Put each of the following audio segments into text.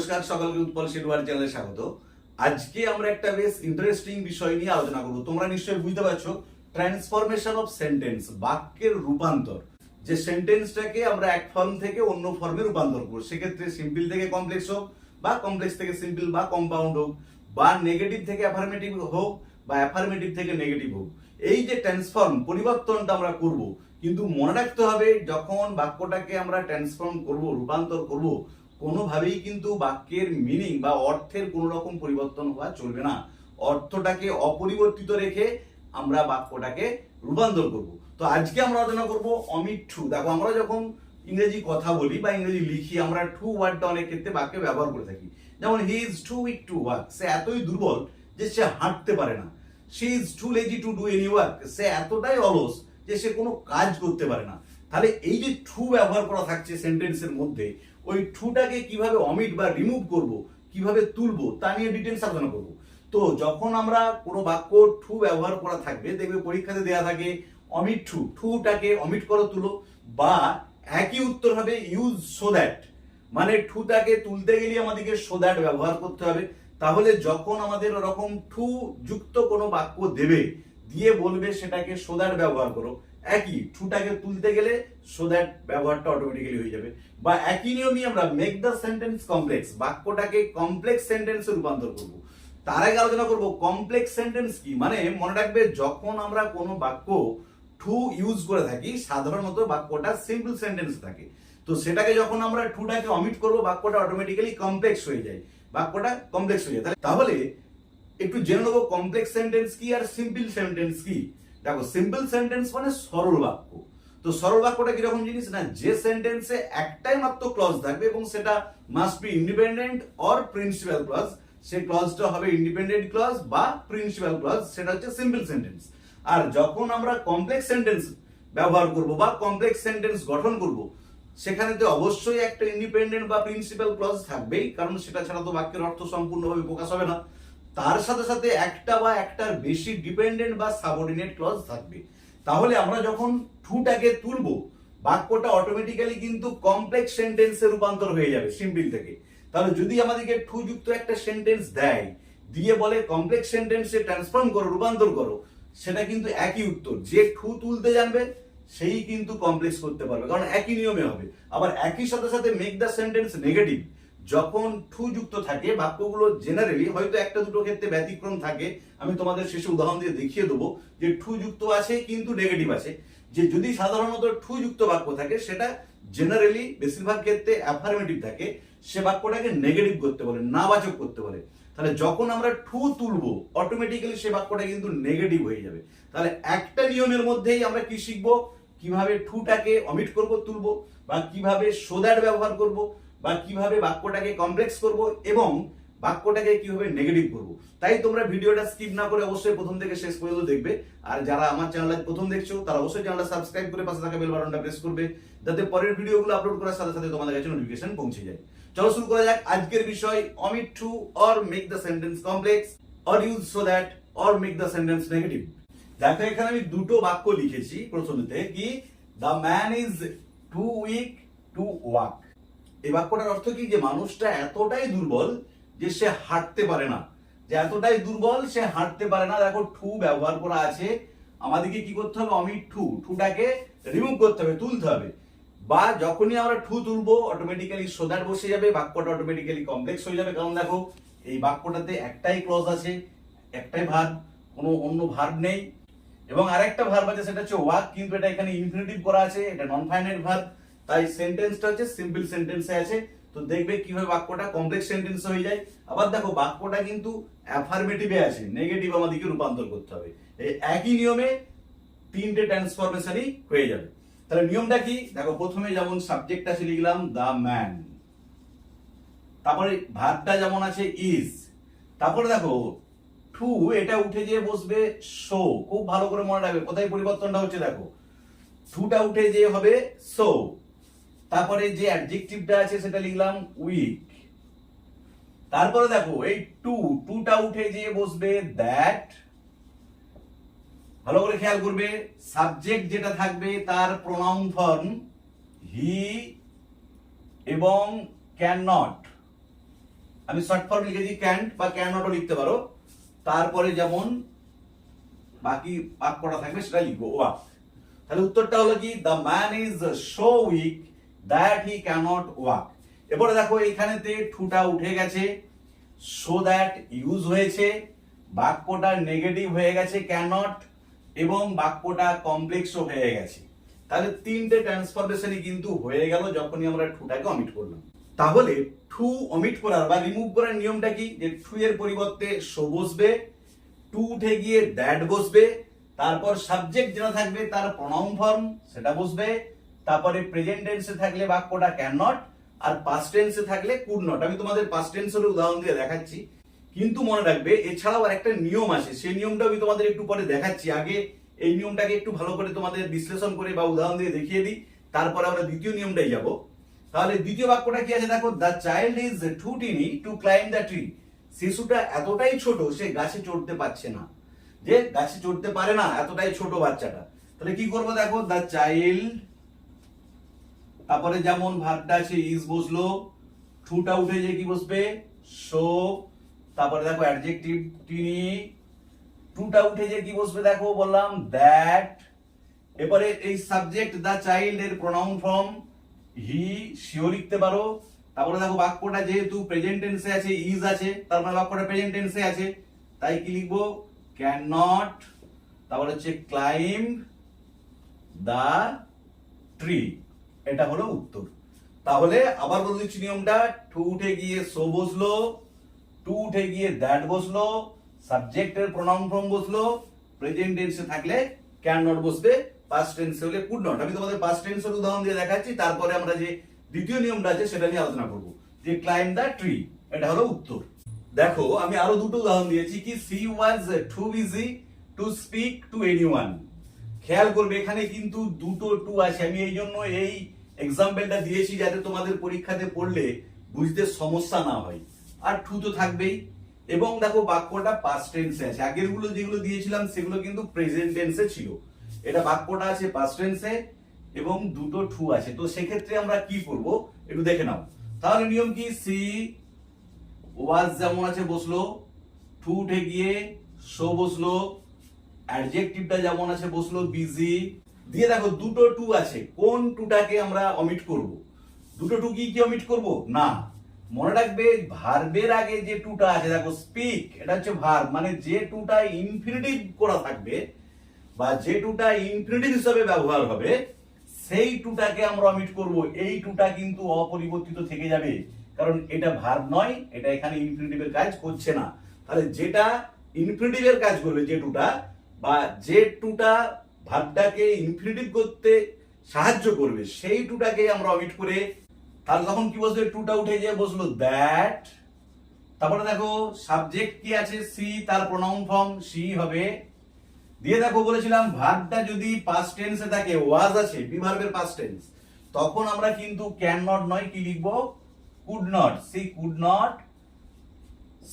নমস্কার, সকলকে উৎপল শেরওয়ার চ্যানেলে স্বাগত। আজকে আমরা একটা বেশ ইন্টারেস্টিং বিষয় নিয়ে আলোচনা করব। তোমরা নিশ্চয়ই বুঝতে পারছো, ট্রান্সফরমেশন অফ সেন্টেন্স, বাক্যের রূপান্তর। যে সেন্টেন্সটাকে আমরা এক ফর্ম থেকে অন্য ফর্মে রূপান্তর করব, সেক্ষেত্রে সিম্পল থেকে কমপ্লেক্স হোক, বা কমপ্লেক্স থেকে সিম্পল বা কম্পাউন্ড হোক, বা নেগেটিভ থেকে অ্যাফার্মেটিভ হোক, বা অ্যাফার্মেটিভ থেকে নেগেটিভ হোক, এই যে ট্রান্সফর্ম পরিবর্তনটা আমরা করব, কিন্তু মনে রাখতে হবে যখন বাক্যটাকে আমরা ট্রান্সফর্ম করব, রূপান্তর করব, কোনোভাবেই কিন্তু বাক্যের মিনিং বা অর্থের কোনো রকম পরিবর্তন হওয়া চলবে না। অর্থটাকে অপরিবর্তিত রেখে আমরা বাক্যটাকে রূপান্তর করব। তো আজকে আমরা আলোচনা করব অমিট টু। দেখো, আমরা যখন ইংরেজি কথা বলি বা ইংরেজি লিখি, আমরা টু ওয়ার্ডটা অনেক ক্ষেত্রে বাক্যে ব্যবহার করে থাকি। যেমন he is too weak to work, সে এতই দুর্বল যে সে হাঁটতে পারে না। She is too lazy to do any work, সে এতটাই অলস যে সে কোনো কাজ করতে পারে না। তাহলে এই যে টু ব্যবহার করা থাকছে সেন্টেন্সের মধ্যে, ওই টুটাকে কিভাবে অমিট বা রিমুভ করব, কিভাবে তুলবো, তা নিয়ে ডিটেলস আলোচনা করব। তো যখন আমরা কোনো বাক্য টু ব্যবহার করা থাকবে, দেখবে পরীক্ষাতে দেয়া থাকে অমিট টু, টুটাকে অমিট করো, তুলো, বা একই উত্তর হবে ইউজ সো দ্যাট, মানে টুটাকে তুলতে গেলে আমাদেরকে সো দ্যাট ব্যবহার করতে হবে। তাহলে যখন আমাদের ওরকম টু যুক্ত কোনো বাক্য দেবে, দিয়ে বলবে সেটাকে সো দ্যাট ব্যবহার করো, একই টুটাকে তুলতে গেলে সো দ্যাট ব্যবহারটা অটোমেটিক্যালি হয়ে যাবে। বা একই নিয়মই আমরা মেক দ্য সেন্টেন্স কমপ্লেক্স, বাক্যটাকে কমপ্লেক্স সেন্টেন্সে রূপান্তর করব। তার আগে আলোচনা করব কমপ্লেক্স সেন্টেন্স কি। মানে মনে রাখবে, যখন আমরা কোনো বাক্য টু ইউজ করে থাকি, সাধারণত বাক্যটা সিম্পল সেন্টেন্স থাকে। তো সেটাকে যখন আমরা টুটাকে অমিট করব, বাক্যটা অটোমেটিক্যালি কমপ্লেক্স হয়ে যায়, বাক্যটা কমপ্লেক্স হয়ে যায়। তাহলে একটু জেনে নেবো কমপ্লেক্স সেন্টেন্স কি আর সিম্পল সেন্টেন্স কি। দেখো, সিম্পল সেন্টেন্স মানে সরল বাক্য। তো সরল বাক্যটা কিরকম জিনিস না, যে সেন্টেন্সে একটাই মাত্র ক্লজ থাকবে এবং সেটা must be independent or principal clause, সেই ক্লজটা হবে ইন্ডিপেন্ডেন্ট ক্লজ বা প্রিন্সিপাল ক্লজ, সেটা হচ্ছে সিম্পল সেন্টেন্স। আর যখন আমরা কমপ্লেক্স সেন্টেন্স ব্যবহার করব বা কমপ্লেক্স সেন্টেন্স গঠন করব, সেখানে তো অবশ্যই একটা ইন্ডিপেন্ডেন্ট বা প্রিন্সিপাল ক্লজ থাকবেই, কারণ সেটা ছাড়া তো বাক্যের অর্থ সম্পূর্ণভাবে প্রকাশ হবে না। তার সাথে সাথে একটা বা একটার বেশি ডিপেন্ডেন্ট বা সাবঅর্ডিনেট ক্লজ থাকবে। তাহলে আমরা যখন টুটাকে তুলবো, বাক্যটা অটোমেটিক্যালি কিন্তু কমপ্লেক্স সেন্টেন্সে রূপান্তর হয়ে যাবে সিম্পল থেকে। তাহলে যদি আমাদেরকে টু যুক্ত একটা সেন্টেন্স দেয়, দিয়ে বলে কমপ্লেক্স সেন্টেন্সে ট্রান্সফর্ম করো, রূপান্তর করো, সেটা কিন্তু একই উত্তর। যে টু তুলতে জানবে সেই কিন্তু কমপ্লেক্স করতে পারবে, কারণ একই নিয়মে হবে। আবার একই সাথে সাথে মেক দ্য সেন্টেন্স নেগেটিভ, যখন টু যুক্ত থাকে বাক্যগুলো জেনারেলি, হয়তো একটা দুটো ক্ষেত্রে ব্যতিক্রম থাকে, আমি তোমাদের শেষে উদাহরণ দিয়ে দেখিয়ে দেবো যে টু যুক্ত আছে কিন্তু নেগেটিভ আছে। যে যদি সাধারণত টু যুক্ত বাক্য থাকে, সেটা জেনারেলি বেশিরভাগ ক্ষেত্রে অ্যাফার্মেটিভ থাকে, সে বাক্যটাকে নেগেটিভ করতে বলে, নাবাচক করতে বলে। তাহলে যখন আমরা টু তুলবো, অটোমেটিক্যালি সে বাক্যটা কিন্তু নেগেটিভ হয়ে যাবে। তাহলে একটা নিয়মের মধ্যেই আমরা কি শিখবো, কিভাবে টুটাকে অমিট করব, তুলবো, বা কিভাবে সো দ্যাট ব্যবহার করব, বা কিভাবে বাক্যটাকে কমপ্লেক্স করব, এবং বাক্যটাকে কিভাবে নেগেটিভ করব। তাই তোমরা ভিডিওটা স্কিপ না করে অবশ্যই প্রথম থেকে শেষ পর্যন্ত দেখবে। আর যারা আমার চ্যানেলে প্রথম দেখছো, তারা অবশ্যই চ্যানেলটা সাবস্ক্রাইব করে পাশে থাকা বেল বাটনটা প্রেস করবে, যাতে পরের ভিডিওগুলো আপলোড করার সাথে সাথে তোমাদের কাছে নোটিফিকেশন পৌঁছে যায়। চলো শুরু করা যাক আজকের বিষয়, omit to or make the sentence complex or use so that or make the sentence negative. দেখো, এখানে আমি দুটো বাক্য লিখেছি। প্রথমতে কি, the man is too weak to walk. এই বাক্যটার অর্থ কি, যে মানুষটা এতটাই দুর্বল যে সে হাঁটতে পারে না, যে এতটাই দুর্বল সে হাঁটতে পারে না। দেখো, টু ব্যবহার করা আছে, আমাদেরকে কি করতে হবে, অমিট টু, টুটাকে রিমুভ করতে হবে, তুলতে হবে। বা যখনই আমরা টু তুলবো, অটোমেটিক্যালি সো দ্যাট বসে যাবে, বাক্যটা অটোমেটিক্যালি কমপ্লেক্স হয়ে যাবে। কারণ দেখো, এই বাক্যটাতে একটাই ক্লজ আছে, একটাই ভার্ব, কোনো অন্য ভার্ব নেই, এবং আরেকটা ভার্ব আছে, সেটা হচ্ছে ওয়াক, কিন্তু এটা এখানে ইনফিনিটিভ করা আছে, এটা নন ফাইনাইট ভার্ব। তাই সেন্টেন্সটা হচ্ছে সিম্পল সেন্টেন্সে আছে। তো দেখবে কিভাবে বাক্যটা কমপ্লেক্স সেন্টেন্স হয়ে যায়। আবার দেখো, বাক্যটা কিন্তু অ্যাফার্মেটিভে আছে, নেগেটিভ আমাদেরকে রূপান্তর করতে হবে। এই একই নিয়মে তিনটে ট্রান্সফরমেশনই হয়ে যাবে। তাহলে নিয়মটা কি, দেখো, প্রথমে যেমন সাবজেক্ট আছে লিখলাম দ্য ম্যান, তারপরে ভার্বটা যেমন আছে ইজ, তারপরে দেখো টু, এটা উঠে যেয়ে বসবে সো। খুব ভালো করে মনে রাখবে কোথায় পরিবর্তনটা হচ্ছে। দেখো, টুটা উঠে যেয়ে হবে সো, তারপরে যে অ্যাডজেক্টিভটা আছে সেটা লিখলাম উইক, তারপরে দেখো এই টুটা উঠে যেয়ে বসবে দ্যাট। ভালো করে খেয়াল করবে, সাবজেক্ট যেটা থাকবে তার প্রোনাউন ফর্ম হি এবং ক্যান নট, আমি শর্ট ফর্ম লিখেছি ক্যান্ট বা ক্যান নটও লিখতে পারো, তারপরে যেমন বাকি বাক্যটা থাকবে সেটা লিখবো ওয়াক। তাহলে উত্তরটা হলো কি, the man is so weak that he cannot walk. এবারে দেখো এইখানেতে টুটা উঠে গেছে, সো দ্যাট ইউজ হয়েছে, বাক্যটা নেগেটিভ হয়ে গেছে ক্যানট, এবং বাক্যটা কমপ্লেক্সও হয়ে গেছে। তাহলে তিনটে ট্রান্সফরমেশনই কিন্তু হয়ে গেল যখনই আমরা টুটাকে অমিট করলাম। তাহলে টু অমিট করার বা রিমুভ করার নিয়মটা কি, যে টু এর পরিবর্তে সো বসবে, টু উঠে গিয়ে দ্যাট বসবে, তারপর সাবজেক্ট যেটা থাকবে তার প্রনাউন ফর্ম সেটা বসবে, তারপরে প্রেজেন্ট টেন্সে থাকলে বাক্যটা ক্যান নট, আর পাস্ট টেন্সে থাকলে কুড নট। আমি তোমাদের পাস্ট টেন্সের উদাহরণ দিয়ে দেখাচ্ছি, কিন্তু মনে রাখবে এছাড়াও আর একটা নিয়ম আছে, সেই নিয়মটা আমি তোমাদের একটু পরে দেখাচ্ছি। আগে এই নিয়মটাকে একটু ভালো করে তোমাদের বিশ্লেষণ করে বা উদাহরণ দিয়ে দেখিয়ে দিই, তারপরে আমরা দ্বিতীয় নিয়মটাই যাব। তাহলে দ্বিতীয় বাক্যটা কি আছে দেখো, the child is too tiny to climb the tree. শিশুটা এতটাই ছোট সে গাছে চড়তে পারছে না, যে গাছে চড়তে পারে না, এতটাই ছোট বাচ্চাটা। তাহলে কি করবো দেখো, দ্য চাইল্ড, তারপরে যেমন ভার্বটা আছে ইজ বসলো, টুটা উঠে যে কি বসবে সো, তারপরে দেখো অ্যাডজেক্টিভ টিনি, টুটা উঠে যে কি বসবে দেখো বললাম দ্যাট, এবারে এই সাবজেক্ট দ্য চাইল্ড এর প্রোনাউন ফর্ম হি, সিও লিখতে পারো। তারপরে দেখো বাক্যটা যেহেতু প্রেজেন্ট টেন্সে আছে, ইজ আছে, তার মানে বাক্যটা প্রেজেন্ট টেন্সে আছে, তাই কি লিখবো ক্যান নট, তারপরে হচ্ছে ক্লাইম্ব দা ট্রি। এটা হলো উত্তর। তাহলে আবার বলে দিচ্ছি নিয়মটা, টু উঠে গিয়ে সো বসলো, টু উঠে গিয়ে দ্যাট বসলো, সাবজেক্টের প্রোনাউন ফর্ম বসলো, প্রেজেন্ট টেন্সে থাকলে ক্যান নট বসবে, পাস্ট টেন্সে হলে কুড নট। আমি তোমাদের পাস্ট টেন্সের উদাহরণ দিয়ে দেখাচ্ছি, তারপরে আমরা যে দ্বিতীয় নিয়মটা আছে সেটা নিয়ে আলোচনা করব, যে ক্লাইম্ব দ্য ট্রি। এটা হলো উত্তর। দেখো আমি আরো দুটো উদাহরণ দিয়েছি, কি she was too busy to speak to anyone. খেয়াল করবে এখানে কিন্তু দুটো টু আছে, আমি এই জন্য এই এক্সাম্পলটা দিয়েছি যাতে তোমাদের পরীক্ষাতে পড়লে বুঝতে সমস্যা না হয়। আর টু তো থাকবেই, এবং দেখো বাক্যটা পাস্ট টেন্সে আছে। আগের গুলো যেগুলো দিয়েছিলাম সেগুলো কিন্তু প্রেজেন্ট টেন্সে ছিল, এটা বাক্যটা আছে পাস্ট টেন্সে এবং দুটো টু আছে। তো সেক্ষেত্রে আমরা কি করব একটু দেখে নাও। তাহলে নিয়ম কি, সি ওয়াজ যেমন আছে বসলো, টু উঠে গিয়ে সো বসলো, অ্যাডজেক্টিভটা যেমন আছে বসলো বিজি, দিয়ে দেখো দুটো টু আছে, কোন টুটাকে আমরা অমিট করব? দুটো টু কি অমিট করব না, মনে রাখবে ভার্বের আগে যে টুটা আছে দেখো স্পিক, এটা হচ্ছে ভার্ব, মানে যে টুটা ইনফিনিটিভ করা থাকবে বা যে টুটা ইনফিনিটিভ হিসাবে ব্যবহার হবে সেই টুটাকে আমরা অমিট করব। এই টুটা কিন্তু অপরিবর্তিত থেকে যাবে, কারণ এটা ভার্ব নয়, এটা এখানে ইনফিনিটিভের কাজ করছে না। তাহলে যেটা ইনফিনিটিভের কাজ করবে, যে টুটা বা যে টুটা ভার্বটাকে ইনফিনিটিভ করতে সাহায্য করবে, সেই টুটাকে আমরা অমিট করে, তাহলে তখন কি বসবে, টুটা উঠে যে বসলো দ্যাট, তারপরে দেখো সাবজেক্ট কি আছে সি, তার প্রোনাউন ফর্ম সি হবে, দিয়ে দেখো বলেছিলাম ভার্বটা যদি পাস্ট টেন্সে থাকে, ওয়াজ আছে বি ভার্বের পাস্ট টেন্স, তখন আমরা কিন্তু ক্যান নট নয় কি লিখবো could not, she could not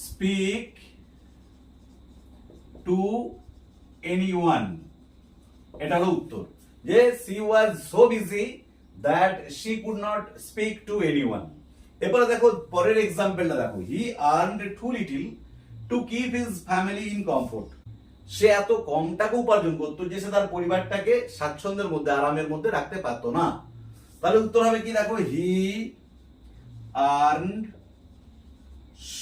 speak to anyone. এটা হলো উত্তর, যে she was so busy that she could not speak to anyone. এবারে দেখো পরের এক্সাম্পলটা দেখো, he earned too little to keep his family in comfort. সে এত কম টাকা উপার্জন করতো যে সে তার পরিবারটাকে স্বাচ্ছন্দ্যের মধ্যে, আরামের মধ্যে রাখতে পারতো না। তাহলে উত্তর হবে কি দেখো, হি আর্নড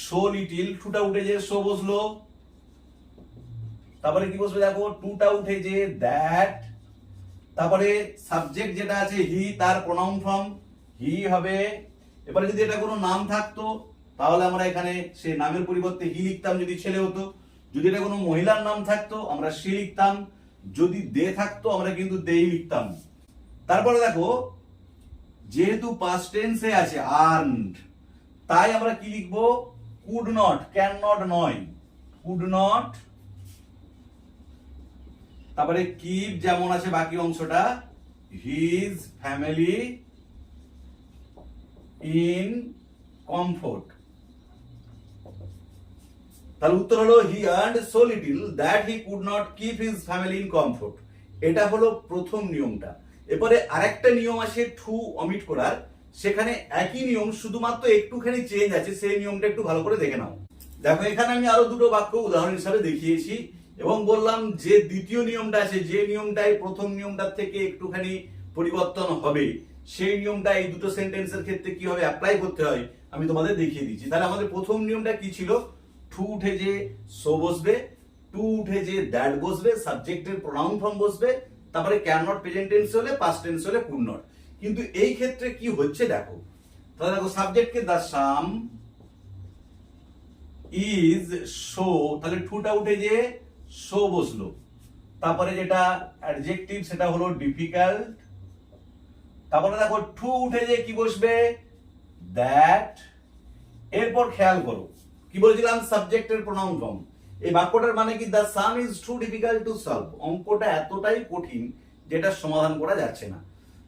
সো লিটল, টুটা উঠে যে সো বসলো, তারপরে কি বসবে দেখো টুটা উঠে যে দ্যাট, তারপরে সাবজেক্ট যেটা আছে হি, তার প্রোনাউন ফর্ম হি হবে। এবারে যদি এটা কোনো নাম থাকতো তাহলে আমরা এখানে সে নামের পরিবর্তে হি লিখতাম যদি ছেলে হতো, যদি এটা কোনো মহিলার নাম থাকতো আমরা সে লিখতাম, যদি দে থাকতো আমরা কিন্তু দেই লিখতাম। তারপরে দেখো যেহেতু পাস্ট টেন্সে আছে আর্নড, তাই আমরা কি লিখবো কুড নট, ক্যান নট নয়, কুড নট, তারপরে কিপ যেমন আছে বাকি অংশটা হিজ ফ্যামিলি ইন কমফোর্ট। তাহলে উত্তর হলো he earned so little that he could not keep his family in comfort. এটা হলো প্রথম নিয়মটা। এরপরে আরেকটা নিয়ম আছে টু অমিট করার, সেখানে একই নিয়ম, শুধুমাত্র একটুখানি চেঞ্জ আছে, সেই নিয়মটা একটু ভালো করে দেখে নাও। দেখো এখানে আমি আরো দুটো বাক্য উদাহরণ হিসাবে দেখিয়েছি এবং বললাম যে দ্বিতীয় নিয়মটা আছে, যে নিয়মটাই প্রথম নিয়মটার থেকে একটুখানি পরিবর্তন হবে, সেই নিয়মটা এই দুটো সেন্টেন্সের ক্ষেত্রে কিভাবে অ্যাপ্লাই করতে হয় আমি তোমাদের দেখিয়ে দিচ্ছি। তাহলে আমাদের প্রথম নিয়মটা কি ছিল? টু উঠে যে সো বসবে, টু উঠে যে দ্যাট বসবে, সাবজেক্টের প্রোনাউন ফর্ম বসবে, তারপরে ক্যান নট প্রেজেন্ট টেন্স হলে, পাস্ট টেন্স হলে কুড নট। কিন্তু এই ক্ষেত্রে কি হচ্ছে দেখো, তাহলে দেখো সাবজেক্টকে দ্য সাম ইজ শো, তাহলে টুটা উঠে যে শো বসলো, তারপরে যেটা অ্যাডজেক্টিভ সেটা হলো ডিফিকাল্ট, তারপরে দেখো টু উঠে যে কি বসবে? দ্যাট। এরপর খেয়াল করো কি বলেছিলাম? সাবজেক্টের প্রোনাউন ফর্ম। এই বাক্যটার মানে কি? The sum is too difficult to solve, অঙ্কটা এতটাই কঠিন যেটা সমাধান করা যাচ্ছে না।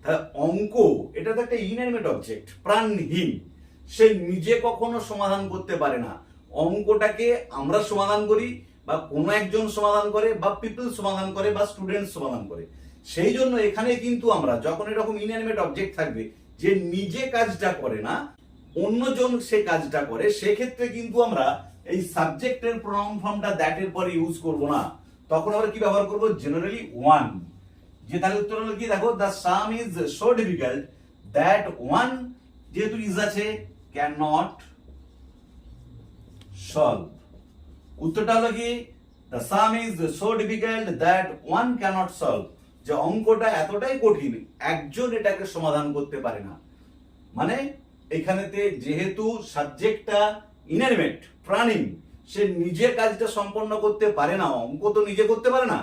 তাহলে অঙ্ক এটা তো একটা ইনঅ্যানিমেট অবজেক্ট, প্রাণহীন, সে নিজে কখনো সমাধান করতে পারে না। অঙ্কটাকে আমরা সমাধান করি, বা কোনো একজন সমাধান করে, বা পিপল সমাধান করে, বা স্টুডেন্ট সমাধান করে। সেই জন্য এখানে কিন্তু আমরা যখন এরকম ইনঅ্যানিমেট অবজেক্ট থাকবে যে নিজে কাজটা করে না, অন্যজন সে কাজটা করে, সেক্ষেত্রে কিন্তু আমরা এই সাবজেক্টের প্রোনাউন ফর্মটা দ্যাট এর পরে ইউজ করব না। তখন আমরা কি ব্যবহার করব? Generally one. যে তাহলে উত্তর হলো কি? দেখো the sum is so difficult that one, যেহেতু ইজ আছে, ক্যান নট সলভ। উত্তরটা হলো কি? The sum is so difficult that one cannot solve, যে অঙ্কটা এতটাই কঠিন একজন এটাকে সমাধান করতে পারে না। মানে এখানেতে যেহেতু সাবজেক্টটা ইনঅ্যানিমেট, প্রাণী, সে নিজের কাজটা সম্পন্ন করতে পারে না, অঙ্ক তো নিজে করতে পারে না,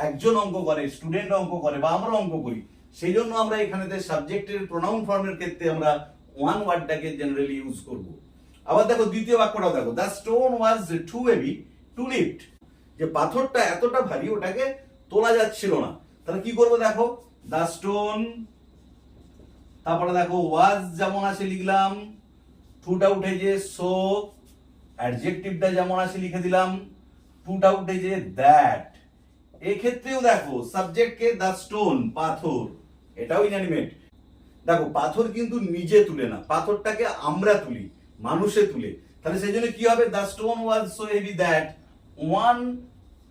একজন অঙ্ক করে, স্টুডেন্ট অঙ্ক করে, বা আমরা অঙ্ক করি। সেই জন্য আমরা এখানেতে সাবজেক্টের প্রোনাউন ফর্মের ক্ষেত্রে আমরা ওয়ান ওয়ার্ডটাকে জেনারেলি ইউজ করব। আবার দেখো দ্বিতীয় বাক্যটাও দেখো, the stone was too heavy to lift, যে পাথরটা এতটা ভারী ওটাকে তোলা যাচ্ছিল না। তাহলে কি করবো? দেখো দ্য স্টোন, তারপরে দেখো ওয়াজ যেমন আছে লিখলাম, টুটা উঠে যে সো, অ্যাডজেক্টিভটা যেমন আছে লিখে দিলাম, টুটা উঠে যে দ্যাট। এক্ষেত্রেও দেখো সাবজেক্টকে দ্য স্টোন, পাথর, এটাও ইনঅ্যানিমেট। দেখো পাথর কিন্তু নিজে তুলে না, পাথরটাকে আমরা তুলি, মানুষে তুলে। তাহলে সেই জন্য কি হবে? The stone was so heavy that one,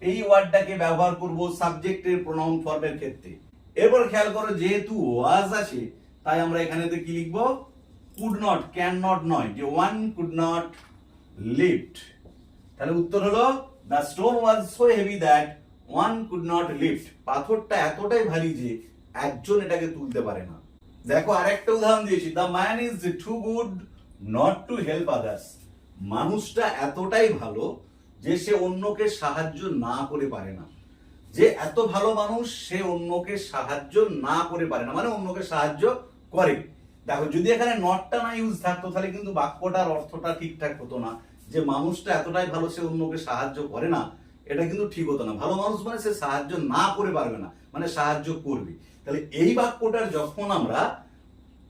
এই ওয়ার্ডটাকে ব্যবহার করব সাবজেক্টের প্রোনাউন ফর্মের ক্ষেত্রে। এরপর খেয়াল করো যেহেতু ওয়াজ আছে, তাই আমরা এখানেতে কি লিখবো? কুড নট, ক্যান নট নয়, যে ওয়ান কুড নট লিফট। তাহলে উত্তর হলো the stone was so heavy that one could not lift, পাথরটা এতটাই ভারী যে একজন এটাকে তুলতে পারে না। দেখো আরেকটা উদাহরণ দিয়েছি, the man is too good not to help others, মানুষটা এতটাই ভালো যে সে অন্যকে সাহায্য না করে পারে না। যে এত ভালো মানুষ, সে অন্যকে সাহায্য না করে পারে না, মানে অন্যকে সাহায্য করে। দেখো যদি এখানে নটটা না ইউজ থাকতো তাহলে কিন্তু বাক্যটার অর্থটা ঠিকঠাক হতো না, যে মানুষটা এতটাই ভালো সে অন্যকে সাহায্য করে না, এটা কিন্তু ঠিক হতো না। ভালো মানুষ মানে সে সাহায্য না করে পারবে না, মানে সাহায্য করবে। তাহলে এই বাক্যটার যখন আমরা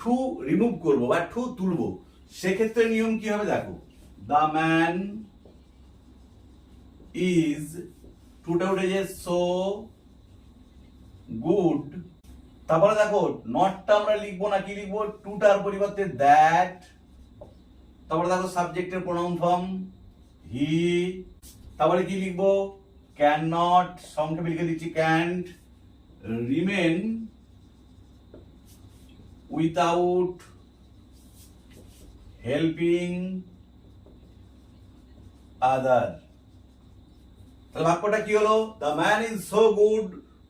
টু রিমুভ করব বা টু তুলবো, সেক্ষেত্রে নিয়ম কি হবে? দেখো দ্য ম্যান ইজ, টুটা উঠে যে সো গুড, তারপরে দেখো নটটা আমরা লিখবো না, কি লিখবো? টুটার পরিবর্তে দ্যাট, তারপরে দেখো সাবজেক্টের প্রোনাউন ফর্ম হি, তারপরে কি লিখবো? ক্যান নট, সংক্ষেপে লিখে দিচ্ছি ক্যান্ট রিমেন উইথাউট হেল্পিং আদার। তাহলে বাক্যটা কি হলো? The man is so good,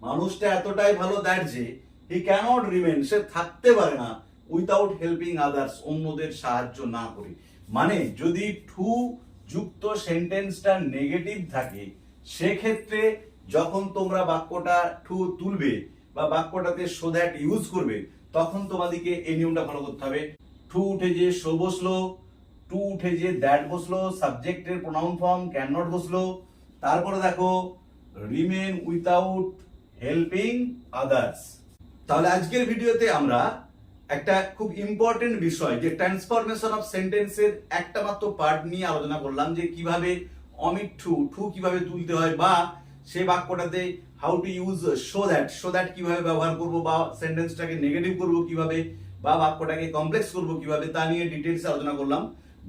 মানুষটা এতটাই ভালো দ্যাট যে হি ক্যানট রিমেন, সে থাকতে পারে না, উইথাউট হেল্পিং আদার্স, অন্যদের সাহায্য না করে। মানে যদি টু যুক্ত সেন্টেন্সটা নেগেটিভ থাকে, সেক্ষেত্রে যখন তোমরা বাক্যটা টু তুলবে বা বাক্যটাতে সো দ্যাট ইউজ করবে, তখন তোমাদেরকে এই নিয়মটা ফলো করতে হবে। টু উঠে যে সো বসলো, টু উঠে যে দ্যাট বসলো, সাবজেক্টের প্রোনাউন ফর্ম ক্যান নট বসলো, তারপরে দেখো রিমেন উইথাউট হেল্পিং আদার্স। তাহলে আজকের ভিডিওতে আমরা একটা খুব ইম্পর্টেন্ট বিষয়, যে ট্রান্সফরমেশন অফ সেন্টেন্সের একটা মাত্র পার্ট নিয়ে আলোচনা করলাম, যে কিভাবে অমিট টু, টু কিভাবে তুলতে হয়, বা সেই বাক্যটাতে how to use so that, so that কিভাবে ব্যবহার করব, বা সেন্টেন্সটাকে নেগেটিভ করব কিভাবে, বা বাক্যটাকে কমপ্লেক্স করবো কিভাবে তা নিয়ে ডিটেলস আলোচনা করলাম।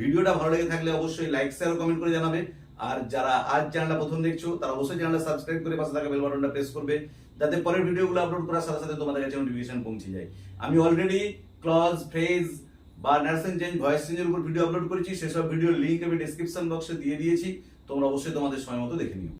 ভিডিওটা ভালো লেগে থাকলে অবশ্যই লাইক শেয়ার কমেন্ট করে জানাবে। আর যারা আজ চ্যানেলটা প্রথম দেখছো তারা অবশ্যই চ্যানেলটা সাবস্ক্রাইব করে পাশে থাকা বেল বাটনটা প্রেস করবে, যাতে পরের ভিডিওগুলো আপলোড করার সাথে সাথে তোমাদের কাছে নোটিফিকেশন পৌঁছে যায়। আমি অলরেডি ক্লজ, ফ্রেজ বা নার্সিং চেঞ্জ, ভয়েস চেঞ্জের উপর ভিডিও আপলোড করেছি, সেসব ভিডিওর লিংক আমি ডেসক্রিপশন বক্সে দিয়ে দিয়েছি, তোমরা অবশ্যই তোমাদের সময় মতো দেখে নিও।